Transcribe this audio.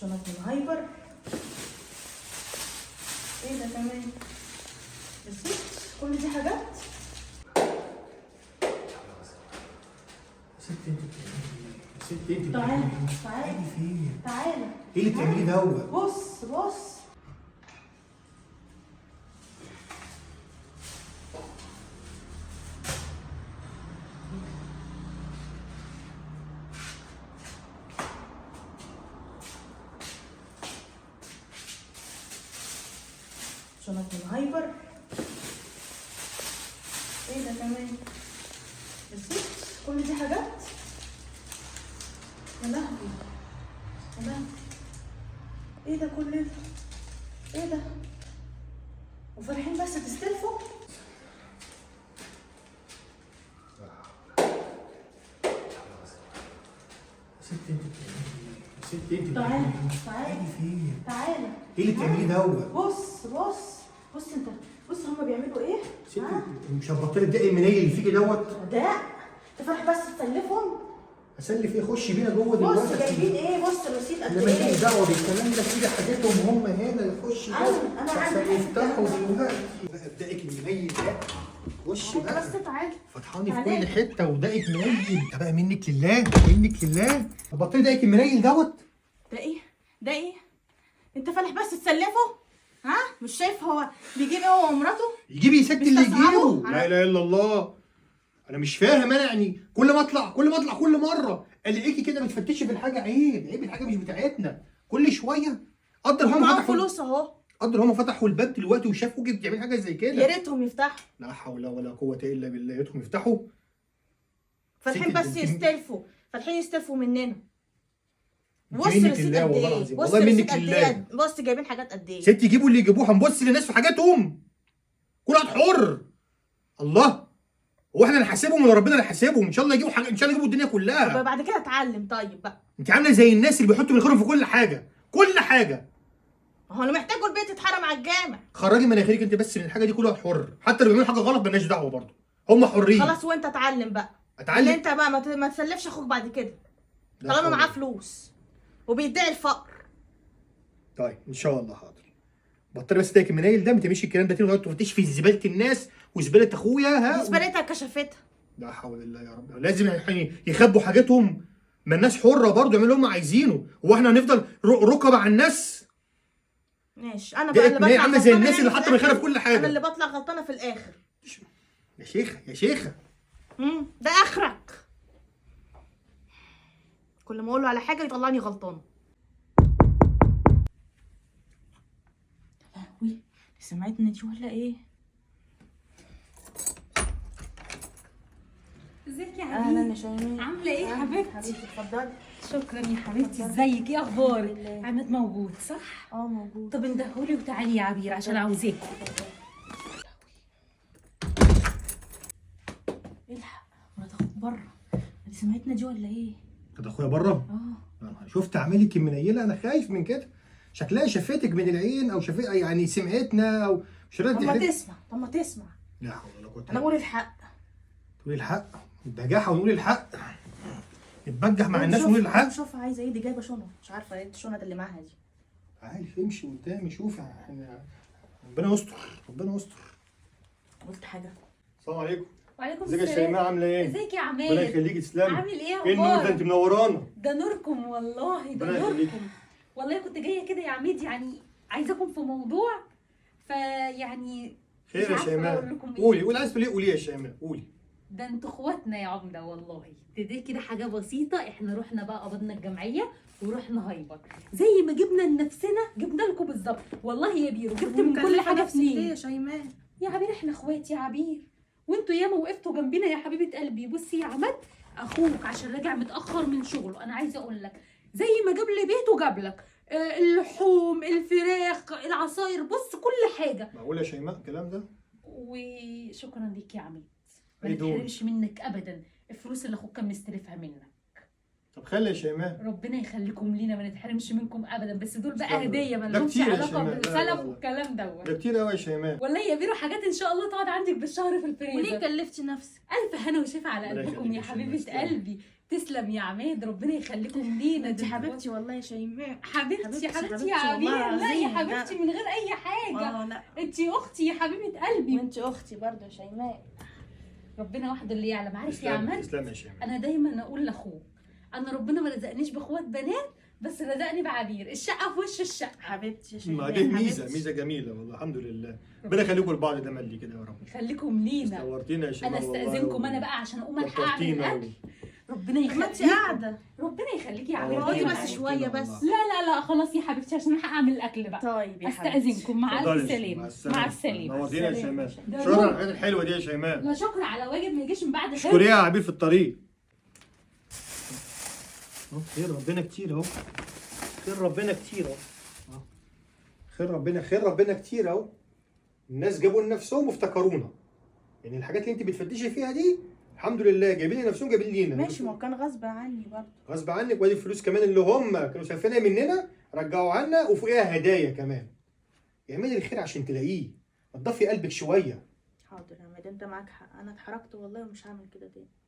شنط من هايبر. ايه ده كمان؟ نسيت كل دي حاجات. ست انت بتعملي ايه؟ ست انت تعالى بتعملي ايه؟ تعالى فين؟ تعالى. ايه اللي بتعمليه دوت؟ بص بص. شنط من هايبر. ايه ده كمان؟ نسيت كل دي حاجات. يا لهوي يا لهوي، ايه ده كل ده؟ ايه ده؟ وفرحين بس تستلفوا؟ ست انت بتعملي ايه؟ ست انت تعالى بتعملي ايه؟ تعالى فين؟ تعالى. ايه اللي بتعمليه دوت؟ بص بص بص انت، بص هما بيعملوا ايه؟ ست مش هتبطلي تدقي المنيل اللي فيكي دوت؟ ده تفرح بس تسلفهم. اسلف ايه؟ خشي بينا جوه بص دلوقتي. جايبين ايه؟ بص الرصيد قد انا ماليش ايه؟ دعوه بالكلام ده، كده حاجتهم هم هنا. يخش أنا عندي حاجة يفتحوا كده. دلوقتي بقى بدقك المنيل ده. خش انت بقى. بس تعالى. فتحاني في تعالى. كل حته ودقك منيل. ده بقى منك لله منك لله. بطلي دقك المنيل دوت. ده ايه؟ ده ايه؟ انت فالح بس تسلفه؟ ها؟ مش شايف هو بيجيب ايه هو ومراته؟ يجيب يا ست اللي بيستصعبوا؟ يجيبه. لا اله الا الله. انا مش فاهم. انا يعني كل ما اطلع كل مره الاقيكي كده بتفتشي في الحاجه. عيب الحاجه مش بتاعتنا. كل شويه قدر هم معاهم فتحوا فلوس اهو. قدر هم فتحوا الباب دلوقتي وشافوكي بتعملي حاجه زي يا كده. ريتهم يفتحوا. لا حول ولا قوه الا بالله. يا ريتهم يفتحوا. فالحين ست بس انت- يستلفوا، فالحين يستلفوا مننا. انت بص منك الرصيد لله قد والله ايه؟ العظيم. بص والله الرصيد منك قد لله. ايه؟ بص جايبين حاجات قد ايه؟ ست يجيبوا اللي يجيبوه. هنبص للناس في حاجاتهم. كل واحد حر. الله. هو احنا اللي نحاسبهم ولا ربنا اللي يحاسبهم؟ ان شاء الله يجيبوا حاجه، ان شاء الله يجيبوا الدنيا طب كلها. بعد كده اتعلم طيب بقى. انت عامله زي الناس اللي بيحطوا من خيرهم في كل حاجه. كل حاجه. هو انا محتاجه البيت يتحرم على الجامع. خرجي مناخيرك انت بس من الحاجه دي. كل واحد حر. حتى لو بيعملوا حاجه غلط مالناش دعوه برضه. هم حرين. خلاص وانت اتعلم بقى. اتعلم. اللي انت بقى ما تسلفش اخوك بعد كده. لا طالما حول. معاه فلوس وبيدعي الفقر. طيب ان شاء الله حاضر. بطلي بس تاكل منايل ده. ما تعمليش الكلام ده تاني لغايه ما تفتش في زباله الناس وزباله اخويا. ها. دي زبالتها كشفتها. لا حول الله يا رب. لازم يعني يخبوا حاجتهم. ما الناس حره برضه يعملوا اللي هم عايزينه. هو احنا هنفضل ركبه على الناس؟ ماشي انا دي بقى اللي بطلع عامله زي غلطانة الناس اللي يعني حاطه في من خيرها في الآخر. كل حاجه. انا اللي بطلع غلطانه في الاخر. يا شيخه يا شيخه. ده اخرك. كل ما اقول له على حاجه يطلعني غلطانه. لهوي سمعتني دي ولا ايه؟ ازيك يا اهلا حبيبي؟ يا شيماء. عامله ايه يا حبيبتي؟ حبيبتي اتفضلي. شكرا يا حبيبتي. ازيك؟ ايه اخبارك؟ لله. عماد موجود صح؟ موجود. طب اندهولي وتعالي يا عبير عشان عاوزاكوا. الحق مرات اخوك بره. انت سمعتنا دي ولا ايه؟ كده اخويا بره. شفت اعمالك منيله. انا خايف من كده. شكلها شفتك من العين او شفت يعني سمعتنا او مش راضيه طب ما تحل. تسمع طب ما تسمع. لا حول ولا قوه. انا بقول الحق. تقولي الحق. البجاحه ونقول الحق. نتبجح مع الناس ونقول الحق. شوف عايزه ايه؟ دي جايبه شنط مش عارفه ايه الشنط اللي معاها دي. تعالي امشي قدامي شوفي. ربنا يستر ربنا يستر. قلت حاجه. السلام عليكم. وعليكم ازيك يا السلام. شيماء عامله ايه؟ ازيك يا ربنا عماد؟ يخليكي تسلمي. عامل ايه ايه النور ده؟ انت اخبارك؟ منورانا. ده نوركم والله. ده ربنا يخليكي. نوركم والله. كنت جايه كده يا عماد يعني عايزاكم في موضوع فيعني خير مش يا عارفة شيماء. أقول لكم إيه. قولي عايز تقولي ايه؟ قولي يا شيماء قولي. ده انتوا اخواتنا يا عمده والله. دي كده حاجه بسيطه. احنا رحنا بقى قبضنا الجمعيه ورحنا هايبر زي ما جبنا لنفسنا جبنا لكم بالظبط. والله يا بيرو جبت من كل حاجه في ليه يا اتنين. شيماء؟ يا عبير احنا اخوات يا عبير وانتوا ياما وقفتوا جنبينا يا حبيبه قلبي. بصي يا عماد اخوك عشان راجع متاخر من شغله انا عايزه اقول لك زي ما جاب لي بيته جاب لك اللحوم الفراخ العصاير بص كل حاجه. معقول يا شيماء الكلام ده؟ وشكرا ليك يا عماد. ما ايه دول؟ نتحرمش منك ابدا الفلوس اللي اخوك كان مستلفها منك. طب خلي يا شيماء. ربنا يخليكم لينا ما نتحرمش منكم ابدا. بس دول استنى. بقى هديه ما ده لهمش كتير يا علاقه شيماء. لا، لا، بالسلف لا. والكلام دوت. ده كتير قوي يا شيماء. والله يا بيرو حاجات ان شاء الله تقعد عندك بالشهر في وليه الفريزر. كلفتي نفسك؟ الف هنا وشفا على ربنا قلبكم يخليك يا يا شيماء. حبيبه تسلمي. قلبي. تسلم يا عماد، ربنا يخليكم لينا. انت حبيبتي والله يا شيماء. حبيبتي حبيبتي يا عبير. والله لا يا العظيم. حبيبتي من غير اي حاجه، لا انت اختي يا حبيبه قلبي. وانت اختي برضه يا شيماء. ربنا وحده اللي يعلم. عارف يا عماد، تسلم يا شيماء. انا دايما اقول لاخوك، انا ربنا ما رزقنيش باخوات بنات، بس رزقني بعبير. الشقه في وش الشقه. حبيبتي يا ما شيماء. دي ميزه، حبيبتي. ميزه جميله والله، الحمد لله. ربنا يخليكم لبعض ده ملي كده يا رب. يخليكم لينا. نورتينا يا شيماء انا والله. استاذنكم انا بقى عشان اقوم الحق اعمل وفرتينا الاكل. ربنا ما انت يخليكي. قاعده. ربنا يخليكي يا والله. عبير. اقعدي والله. بس شويه بس. لا خلاص يا حبيبتي عشان الحق اعمل الاكل بقى. طيب يا حبيبتي. استاذنكم. مع اتفضلي الف يا شيماء. سلامه. مع السلامه. نورتينا يا شيماء. ده شكرا نور. على الحاجات الحلوه دي يا شيماء. لا شكر على واجب، ما يجيش من بعد خير. اشكريها يا عبير في الطريق. اهو خير ربنا كتير اهو. خير ربنا كتير اهو. خير ربنا كتير اهو. الناس جابوا لنفسهم وافتكرونا. يعني الحاجات اللي انت بتفتشي فيها دي الحمد لله جايبين لنفسهم جايبين لينا. ماشي، ما هو كان غصب عني برضه. غصب عنك، وادي الفلوس كمان اللي هم كانوا سالفينها مننا رجعوا عنا وفوقيها هدايا كمان. اعملي الخير عشان تلاقيه، نضفي قلبك شويه. حاضر يا عماد، انت معاك حق، انا اتحركت والله ومش هعمل كده تاني.